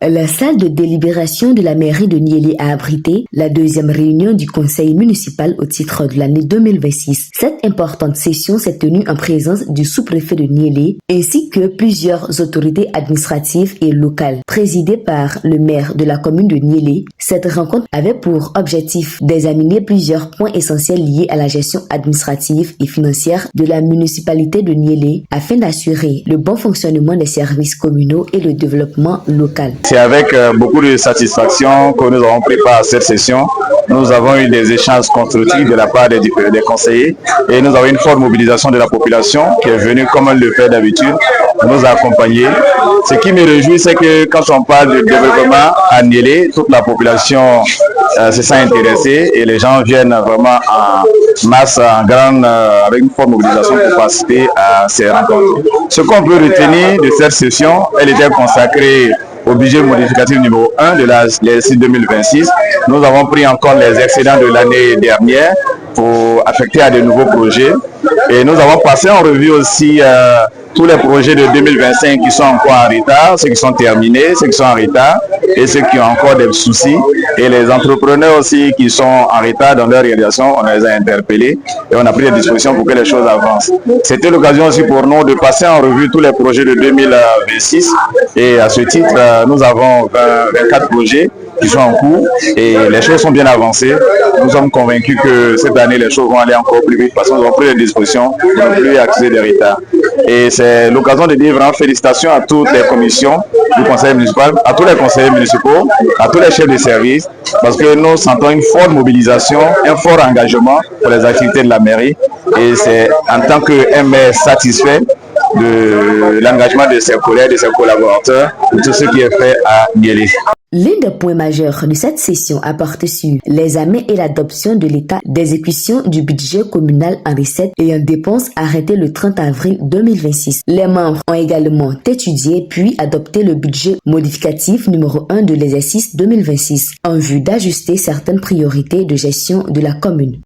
La salle de délibération de la mairie de Niélé a abrité la deuxième réunion du conseil municipal au titre de l'année 2026. Cette importante session s'est tenue en présence du sous-préfet de Niélé ainsi que plusieurs autorités administratives et locales. Présidée par le maire de la commune de Niélé, cette rencontre avait pour objectif d'examiner plusieurs points essentiels liés à la gestion administrative et financière de la municipalité de Niélé afin d'assurer le bon fonctionnement des services communaux et le développement local. C'est avec beaucoup de satisfaction que nous avons pris part à cette session. Nous avons eu des échanges constructifs de la part des conseillers et nous avons une forte mobilisation de la population qui est venue, comme elle le fait d'habitude, nous accompagner. Ce qui me réjouit, c'est que quand on parle de développement à Niélé, toute la population se sent intéressée et les gens viennent vraiment en masse, en grande, avec une forte mobilisation pour participer à ces rencontres. Ce qu'on peut retenir de cette session, elle était consacrée au budget modificatif numéro 1 de la LSI 2026. Nous avons pris encore les excédents de l'année dernière pour affecter à de nouveaux projets. Et nous avons passé en revue aussi tous les projets de 2025 qui sont encore en retard, ceux qui sont terminés, ceux qui sont en retard et ceux qui ont encore des soucis. Et les entrepreneurs aussi qui sont en retard dans leur réalisation, on les a interpellés et on a pris des dispositions pour que les choses avancent. C'était l'occasion aussi pour nous de passer en revue tous les projets de 2026 et à ce titre, nous avons 24 projets qui sont en cours et les choses sont bien avancées. Nous sommes convaincus que cette année, les choses vont aller encore plus vite parce que nous avons pris des dispositions pour ne plus accuser des retards. Et c'est l'occasion de dire vraiment félicitations à toutes les commissions du conseil municipal, à tous les conseillers municipaux, à tous les chefs de service, parce que nous sentons une forte mobilisation, un fort engagement pour les activités de la mairie. Et c'est en tant qu'un maire satisfait de l'engagement de ses collègues, de ses collaborateurs, de tout ce qui est fait à Niélé. L'un des points majeurs de cette session a porté sur l'examen et l'adoption de l'état d'exécution du budget communal en recettes et en dépenses arrêté le 30 avril 2026. Les membres ont également étudié puis adopté le budget modificatif numéro 1 de l'exercice 2026 en vue d'ajuster certaines priorités de gestion de la commune.